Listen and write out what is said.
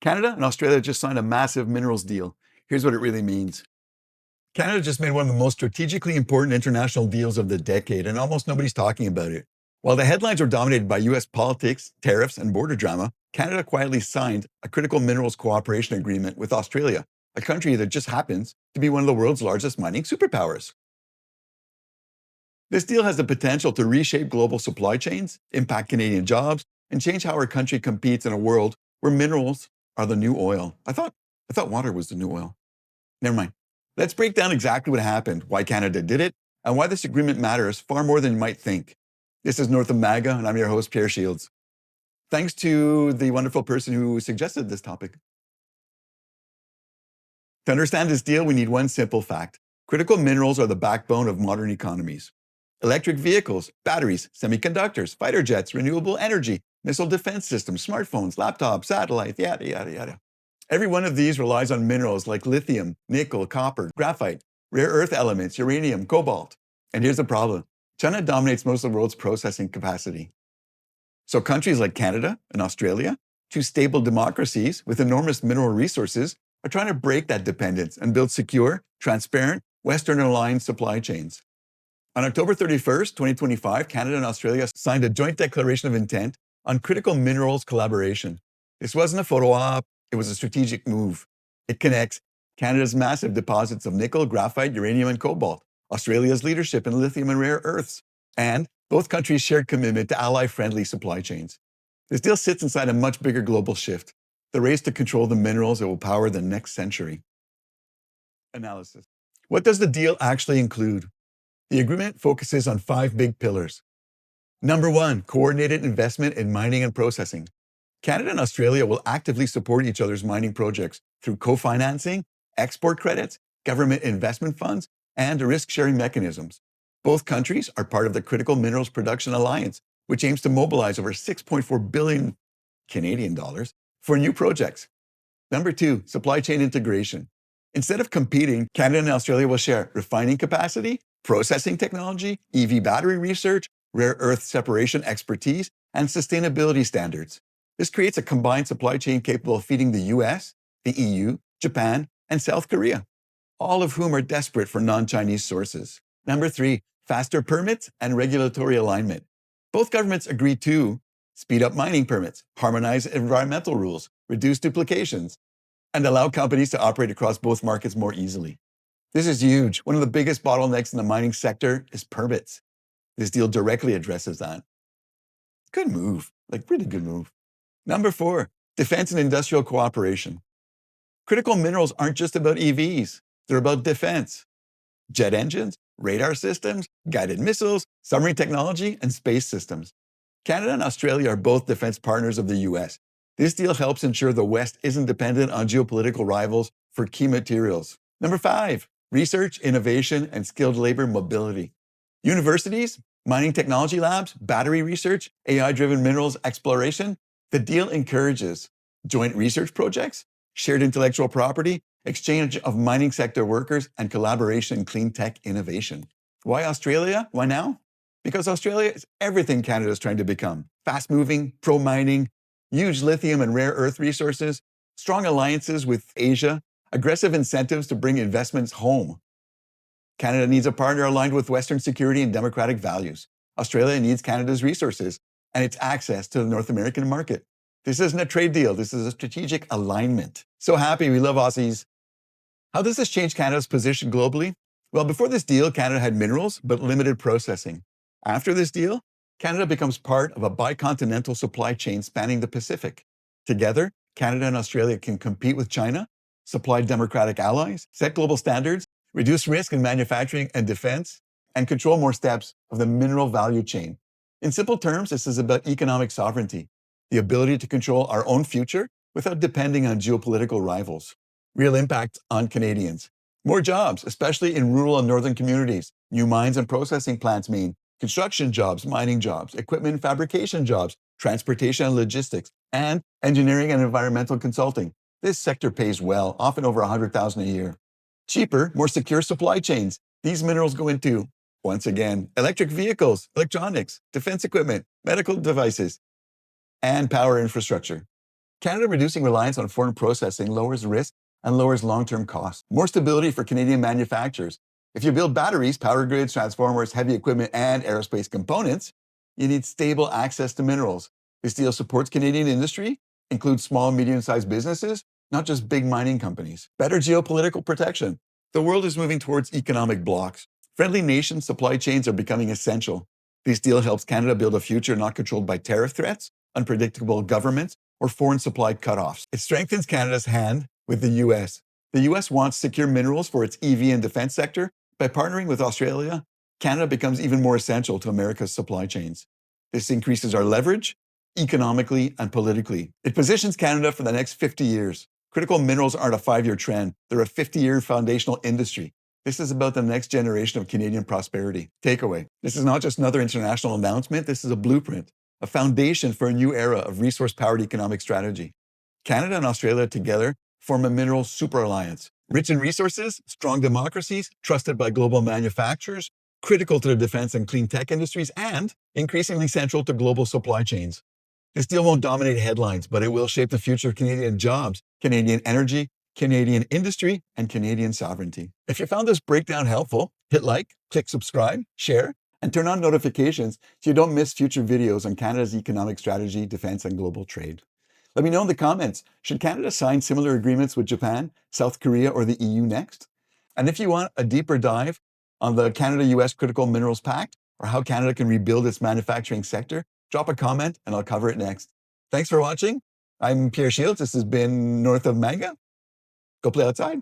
Canada and Australia just signed a massive minerals deal. Here's what it really means. Canada just made one of the most strategically important international deals of the decade, and almost nobody's talking about it. While the headlines are dominated by US politics, tariffs, and border drama, Canada quietly signed a critical minerals cooperation agreement with Australia, a country that just happens to be one of the world's largest mining superpowers. This deal has the potential to reshape global supply chains, impact Canadian jobs, and change how our country competes in a world where minerals are the new oil. I thought water was the new oil. Never mind. Let's break down exactly what happened, why Canada did it, and why this agreement matters far more than you might think. This is North of MAGA, and I'm your host, Pierre Shields. Thanks to the wonderful person who suggested this topic. To understand this deal, we need one simple fact. Critical minerals are the backbone of modern economies. Electric vehicles, batteries, semiconductors, fighter jets, renewable energy, missile defense systems, smartphones, laptops, satellites, yada, yada, yada. Every one of these relies on minerals like lithium, nickel, copper, graphite, rare earth elements, uranium, cobalt. And here's the problem. China dominates most of the world's processing capacity. So countries like Canada and Australia, two stable democracies with enormous mineral resources, are trying to break that dependence and build secure, transparent, Western-aligned supply chains. On October 31st, 2025, Canada and Australia signed a joint declaration of intent on critical minerals collaboration. This wasn't a photo op, it was a strategic move. It connects Canada's massive deposits of nickel, graphite, uranium, and cobalt, Australia's leadership in lithium and rare earths, and both countries' shared commitment to ally-friendly supply chains. This deal sits inside a much bigger global shift, the race to control the minerals that will power the next century. Analysis. What does the deal actually include? The agreement focuses on 5 big pillars. Number 1, coordinated investment in mining and processing. Canada and Australia will actively support each other's mining projects through co-financing, export credits, government investment funds, and risk-sharing mechanisms. Both countries are part of the Critical Minerals Production Alliance, which aims to mobilize over 6.4 billion Canadian dollars for new projects. Number 2, supply chain integration. Instead of competing, Canada and Australia will share refining capacity, processing technology, EV battery research, rare earth separation expertise, and sustainability standards. This creates a combined supply chain capable of feeding the US, the EU, Japan, and South Korea, all of whom are desperate for non-Chinese sources. Number 3, faster permits and regulatory alignment. Both governments agree to speed up mining permits, harmonize environmental rules, reduce duplications, and allow companies to operate across both markets more easily. This is huge. One of the biggest bottlenecks in the mining sector is permits. This deal directly addresses that. Good move, really good move. Number 4, defense and industrial cooperation. Critical minerals aren't just about EVs, they're about defense. Jet engines, radar systems, guided missiles, submarine technology, and space systems. Canada and Australia are both defense partners of the US. This deal helps ensure the West isn't dependent on geopolitical rivals for key materials. Number 5, research, innovation, and skilled labor mobility. Universities, mining technology labs, battery research, AI-driven minerals exploration. The deal encourages joint research projects, shared intellectual property, exchange of mining sector workers, and collaboration in clean tech innovation. Why Australia? Why now? Because Australia is everything Canada is trying to become. Fast-moving, pro-mining, huge lithium and rare earth resources, strong alliances with Asia, aggressive incentives to bring investments home. Canada needs a partner aligned with Western security and democratic values. Australia needs Canada's resources and its access to the North American market. This isn't a trade deal, this is a strategic alignment. So happy, we love Aussies. How does this change Canada's position globally? Well, before this deal, Canada had minerals, but limited processing. After this deal, Canada becomes part of a bicontinental supply chain spanning the Pacific. Together, Canada and Australia can compete with China, supply democratic allies, set global standards, reduce risk in manufacturing and defense, and control more steps of the mineral value chain. In simple terms, this is about economic sovereignty, the ability to control our own future without depending on geopolitical rivals. Real impact on Canadians. More jobs, especially in rural and northern communities. New mines and processing plants mean construction jobs, mining jobs, equipment and fabrication jobs, transportation and logistics, and engineering and environmental consulting. This sector pays well, often over $100,000 a year. Cheaper, more secure supply chains. These minerals go into, once again, electric vehicles, electronics, defense equipment, medical devices, and power infrastructure. Canada reducing reliance on foreign processing lowers risk and lowers long-term costs. More stability for Canadian manufacturers. If you build batteries, power grids, transformers, heavy equipment, and aerospace components, you need stable access to minerals. This deal supports Canadian industry, includes small and medium-sized businesses, not just big mining companies. Better geopolitical protection. The world is moving towards economic blocks. Friendly nations' supply chains are becoming essential. This deal helps Canada build a future not controlled by tariff threats, unpredictable governments, or foreign supply cutoffs. It strengthens Canada's hand with the US. The US wants secure minerals for its EV and defense sector. By partnering with Australia, Canada becomes even more essential to America's supply chains. This increases our leverage, economically and politically. It positions Canada for the next 50 years. Critical minerals aren't a 5-year trend. They're a 50-year foundational industry. This is about the next generation of Canadian prosperity. Takeaway. This is not just another international announcement. This is a blueprint, a foundation for a new era of resource-powered economic strategy. Canada and Australia together form a mineral super alliance. Rich in resources, strong democracies, trusted by global manufacturers, critical to the defense and clean tech industries, and increasingly central to global supply chains. This deal won't dominate headlines, but it will shape the future of Canadian jobs, Canadian energy, Canadian industry, and Canadian sovereignty. If you found this breakdown helpful, hit like, click subscribe, share, and turn on notifications so you don't miss future videos on Canada's economic strategy, defense, and global trade. Let me know in the comments, should Canada sign similar agreements with Japan, South Korea, or the EU next? And if you want a deeper dive on the Canada-US Critical Minerals Pact, or how Canada can rebuild its manufacturing sector, drop a comment and I'll cover it next. Thanks for watching. I'm Pierre Shields. This has been North of MAGA. Go play outside.